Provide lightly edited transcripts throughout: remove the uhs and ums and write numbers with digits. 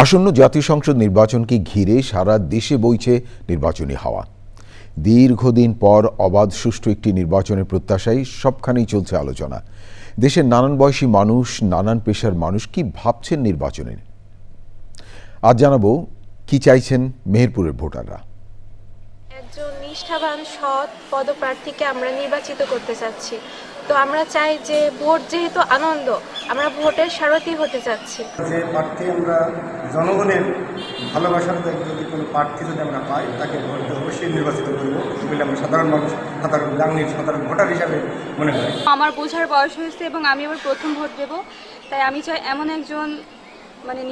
আসন্ন জাতীয় সংসদ নির্বাচনকে ঘিরে সারা দেশে বইছে নির্বাচনী হাওয়া। দীর্ঘদিন পর অবাধ সুষ্ঠু একটি নির্বাচনের প্রত্যাশায় সবখানেই চলছে আলোচনা। দেশের নানান বয়সী মানুষ, নানান পেশার মানুষ কি ভাবছেন নির্বাচনে। আজ জানাবো কি চাইছেন মেহেরপুরের ভোটাররা। একজন নিষ্ঠাবান সৎ পদপ্রার্থীকে আমরা নির্বাচিত করতে চাচ্ছি। তো আমরা চাই যে ভোট যেহেতু আনন্দ, আমরা ভোটের সারথি হতে চাচ্ছি। যে প্রার্থী আমরা জনগণের ভালোবাসার যদি কোনো প্রার্থী যদি আমরা পাই, তাকে ভোট অবশ্যই নির্বাচিত করব বলে আমরা সাধারণ মানুষ, সাধারণ বাঙালির সাধারণ ভোটার হিসাবে মনে করি। আমার বোঝার বয়স হয়েছে এবং আমি আবার প্রথম ভোট দেব, তাই আমি চাই এমন একজন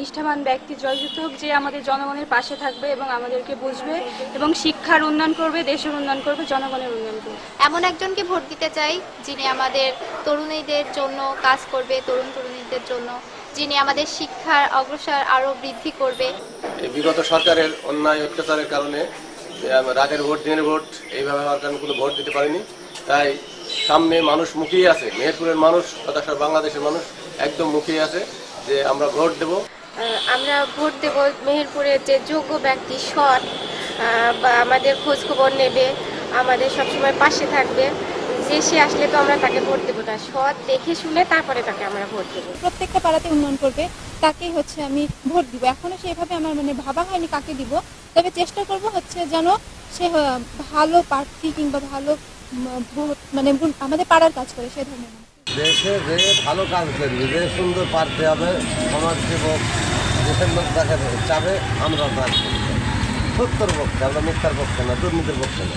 নিষ্ঠাবান ব্যক্তি জয়যুক্ত হোক, যে আমাদের জনগণের পাশে থাকবে এবং আমাদেরকে বুঝবে এবং শিক্ষার উন্নয়ন করবে, দেশের উন্নয়ন করবে, জনগণের উন্নয়ন করবে। এমন একজনকে ভোট দিতে চাই যিনি আমাদের তরুণীদের জন্য কাজ করবে, তরুণীদের জন্য, যিনি আমাদের শিক্ষার অগ্রসর আরো বৃদ্ধি করবে। বিগত সরকারের অন্যায় অত্যাচারের কারণে রাতের ভোট, দিনের ভোট এইভাবে হওয়ার কারণে কোনো ভোট দিতে পারিনি। তাই সামনে মানুষ মুখিয়ে আছে, মেহেরপুরের মানুষ তথা বাংলাদেশের মানুষ একদম মুখিয়ে আছে যে আমরা ভোট দেব। আমরা ভোট দেব মেহেরপুরের যে যোগ্য ব্যক্তি, সৎ, বা আমাদের খোঁজ খবর নেবে, আমাদের সবসময় পাশে থাকবে। যে সে আসলে তো আমরা তাকে ভোট দেবো না, সৎ দেখে শুনে তারপরে তাকে আমরা ভোট দেবো। প্রত্যেকটা পাড়াতে উন্নয়ন করবে, তাকেই আমি ভোট দিব। এখনো সেভাবে আমার ভাবা হয়নি কাকে দিব, তবে চেষ্টা করব যেন সে ভালো প্রার্থী কিংবা ভালো ভোট আমাদের পাড়ার কাজ করে সে ধরনের। দেশে যে ভালো কাজ করবে, যে সুন্দর প্রার্থী হবে, সমাজ সেবক, দেশের লোক দেখা চাবে, আমরা তার সত্যর পক্ষে, আমরা মিথ্যার পক্ষে না, দুর্নীতির পক্ষে না।